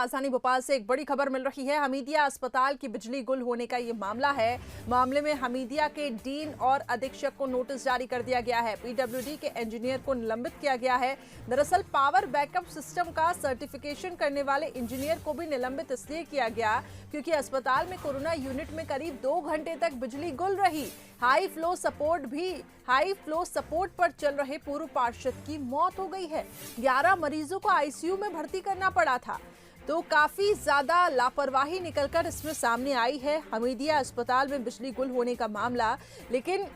राजधानी भोपाल से एक बड़ी खबर मिल रही है। हमीदिया अस्पताल की बिजली गुल होने का ये मामला है। मामले में हमीदिया के डीन और अधीक्षक को नोटिस जारी कर दिया गया है। पीडब्ल्यूडी के इंजीनियर को निलंबित किया गया है। दरअसल पावर बैकअप सिस्टम का सर्टिफिकेशन करने वाले इंजीनियर को भी निलंबित इसलिए किया गया क्योंकि अस्पताल में कोरोना यूनिट में करीब 2 घंटे तक बिजली गुल रही। हाई फ्लो सपोर्ट पर चल रहे पूर्व पार्षद की मौत हो गई है। 11 मरीजों को आईसीयू में भर्ती करना पड़ा था। तो काफी ज्यादा लापरवाही निकलकर इसमें सामने आई है। हमीदिया अस्पताल में बिजली गुल होने का मामला, लेकिन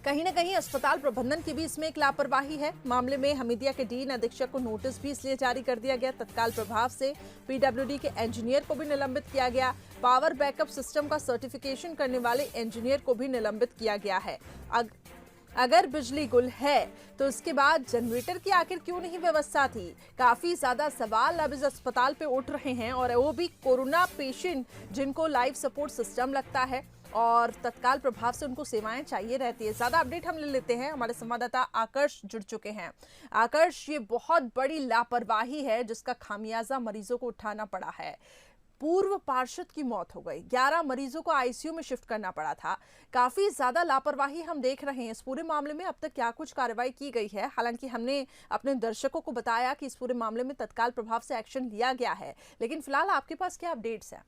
कहीं ना कहीं अस्पताल प्रबंधन की भी इसमें एक लापरवाही है। मामले में हमीदिया के डीन अधीक्षक को नोटिस भी इसलिए जारी कर दिया गया। तत्काल प्रभाव से पीडब्ल्यूडी के इंजीनियर को भी निलंबित किया गया। पावर बैकअप सिस्टम का सर्टिफिकेशन करने वाले इंजीनियर को भी निलंबित किया गया है। अगर बिजली गुल है तो उसके बाद जनरेटर की आखिर क्यों नहीं व्यवस्था थी? काफी ज्यादा सवाल अब इस अस्पताल पे उठ रहे हैं, और वो भी कोरोना पेशेंट जिनको लाइफ सपोर्ट सिस्टम लगता है और तत्काल प्रभाव से उनको सेवाएं चाहिए रहती है। ज्यादा अपडेट हम ले लेते हैं, हमारे संवाददाता आकर्ष जुड़ चुके हैं। आकर्ष, ये बहुत बड़ी लापरवाही है जिसका खामियाजा मरीजों को उठाना पड़ा है। पूर्व पार्षद की मौत हो गई, 11 मरीजों को आईसीयू में शिफ्ट करना पड़ा था। काफी ज्यादा लापरवाही हम देख रहे हैं। इस पूरे मामले में अब तक क्या कुछ कार्रवाई की गई है? हालांकि हमने अपने दर्शकों को बताया कि इस पूरे मामले में तत्काल प्रभाव से एक्शन लिया गया है, लेकिन फिलहाल आपके पास क्या अपडेट्स है?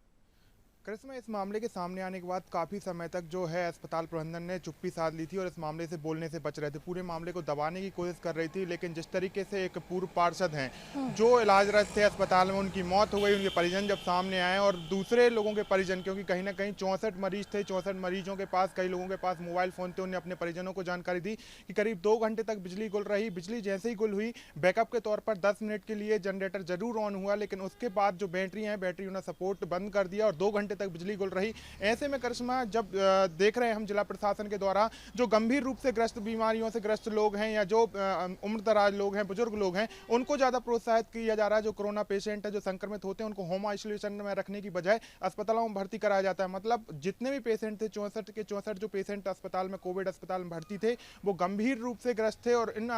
करिश्मा, इस मामले के सामने आने के बाद काफ़ी समय तक जो है अस्पताल प्रबंधन ने चुप्पी साध ली थी और इस मामले से बोलने से बच रहे थे। पूरे मामले को दबाने की कोशिश कर रही थी, लेकिन जिस तरीके से एक पूर्व पार्षद हैं जो इलाजरत थे अस्पताल में, उनकी मौत हो गई। उनके परिजन जब सामने आए और दूसरे लोगों के परिजन, क्योंकि कहीं ना कहीं 64 मरीज थे, 64 मरीजों के पास, कई लोगों के पास मोबाइल फ़ोन थे, उन्हें अपने परिजनों को जानकारी दी कि करीब 2 घंटे तक बिजली गुल रही। बिजली जैसे ही गुल हुई, बैकअप के तौर पर 10 मिनट के लिए जनरेटर जरूर ऑन हुआ, लेकिन उसके बाद जो बैटरी हैं, बैटरी उन्हें सपोर्ट बंद कर दिया और 2 घंटे तक बिजली गुल रही। ऐसे में करिश्मा, जब देख रहे हैं हम जिला प्रशासन के द्वारा जो गंभीर रूप से ग्रस्त, बीमारियों से ग्रस्त लोग हैं या जो उम्र दराज लोग हैं, बुजुर्ग लोग हैं, उनको ज़्यादा प्रोत्साहित किया जा रहा है। जो कोरोना पेशेंट है, जो संक्रमित होते हैं, उनको होम आइसोलेशन में रखने की बजाय अस्पतालों में भर्ती कराया जाता है। मतलब जितने भी पेशेंट थे, 64 के 64 जो पेशेंट अस्पताल में, कोविड अस्पताल में भर्ती थे, वो गंभीर रूप से ग्रस्त थे। और इन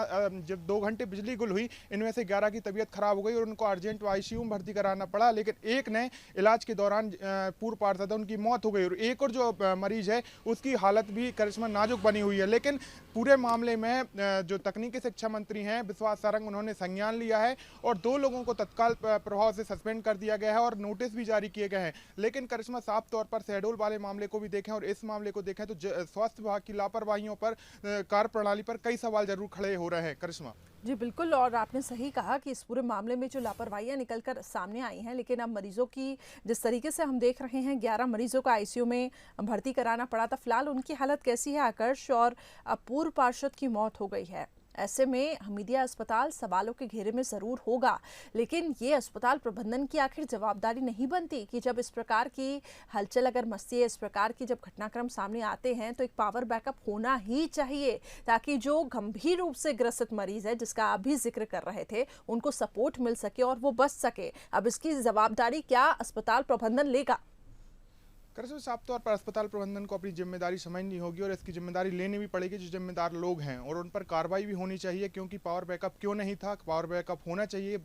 जब 2 घंटे बिजली गुल हुई, इनमें से 11 की तबीयत खराब हो गई और उनको अर्जेंट आईसीयू में भर्ती कराना पड़ा। लेकिन एक ने इलाज के दौरान पूर्व पार्षद, उनकी मौत हो गई और एक और जो मरीज है उसकी हालत भी करिश्मा नाजुक बनी हुई है। लेकिन पूरे मामले में जो तकनीकी शिक्षा मंत्री हैं विश्वास सारंग, उन्होंने संज्ञान लिया है और 2 लोगों को तत्काल प्रभाव से सस्पेंड कर दिया गया है और नोटिस भी जारी किए गए हैं। लेकिन करिश्मा, साफ तौर पर शहडोल वाले मामले को भी देखें और इस मामले को देखें तो स्वास्थ्य विभाग की लापरवाहियों पर, कार्य प्रणाली पर कई सवाल जरूर खड़े हो रहे हैं। करिश्मा जी बिल्कुल, और आपने सही कहा कि इस पूरे मामले में जो लापरवाहियां निकलकर सामने आई हैं, लेकिन अब मरीजों की जिस तरीके से हम देख रहे हैं, 11 मरीजों को आईसीयू में भर्ती कराना पड़ा था। फिलहाल उनकी हालत कैसी है आकर्ष? और अब पूर्व पार्षद की मौत हो गई है, ऐसे में हमीदिया अस्पताल सवालों के घेरे में जरूर होगा, लेकिन ये अस्पताल प्रबंधन की आखिर जवाबदारी नहीं बनती कि जब इस प्रकार की हलचल अगर मस्ती है, इस प्रकार की जब घटनाक्रम सामने आते हैं, तो एक पावर बैकअप होना ही चाहिए ताकि जो गंभीर रूप से ग्रसित मरीज है, जिसका आप भी जिक्र कर रहे थे, उनको सपोर्ट मिल सके और वो बच सके। अब इसकी जवाबदारी क्या अस्पताल प्रबंधन लेगा? करिश्मा, साफ तौर पर अस्पताल प्रबंधन को अपनी जिम्मेदारी समझनी होगी और इसकी जिम्मेदारी लेनी भी पड़ेगी जो जिम्मेदार लोग हैं, और उन पर कार्रवाई भी होनी चाहिए। क्योंकि पावर बैकअप क्यों नहीं था, पावर बैकअप होना चाहिए।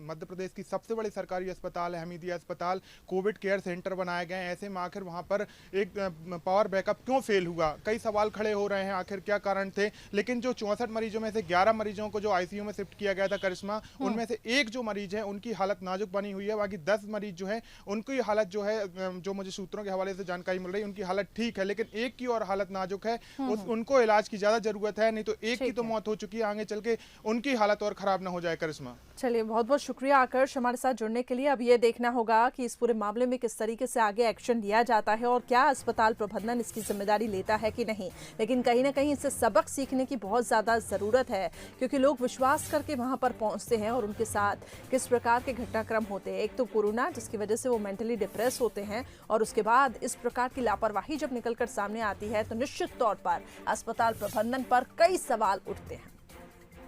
मध्य प्रदेश की सबसे बड़ी सरकारी अस्पताल है हमीदिया अस्पताल, कोविड केयर सेंटर बनाए गए हैं। ऐसे में आखिर वहाँ पर एक पावर बैकअप क्यों फेल हुआ, कई सवाल खड़े हो रहे हैं, आखिर क्या कारण थे। लेकिन जो 64 मरीजों में से 11 मरीजों को जो आईसीयू में शिफ्ट किया गया था करिश्मा, उनमें से एक जो मरीज है उनकी हालत नाजुक बनी हुई है। बाकी 10 मरीज जो है उनकी हालत जो है, जो मुझे सूत्रों के हवाले से जानकारी मिल रही है, उनकी हालत ठीक है, लेकिन एक की और हालत नाजुक है। उनको इलाज की ज्यादा जरूरत है, नहीं तो एक की तो मौत हो चुकी है, आगे चल के उनकी हालत और खराब ना हो जाए। करिश्मा, चलिए, बहुत बहुत शुक्रिया आकर्ष हमारे साथ जुड़ने के लिए। अब ये देखना होगा कि इस पूरे मामले में किस तरीके से आगे एक्शन लिया जाता है और क्या अस्पताल प्रबंधन इसकी जिम्मेदारी लेता है कि नहीं। लेकिन कहीं ना कहीं इससे सबक सीखने की बहुत ज्यादा जरूरत है, क्योंकि लोग विश्वास करके वहां पर पहुंचते हैं और उनके साथ किस प्रकार के घटनाक्रम होते हैं। एक तो कोरोना, जिसकी वजह से वो मेंटली डिप्रेस होते हैं, और उसके बाद इस प्रकार की लापरवाही जब निकलकर सामने आती है तो निश्चित तौर पर अस्पताल प्रबंधन पर कई सवाल उठते हैं।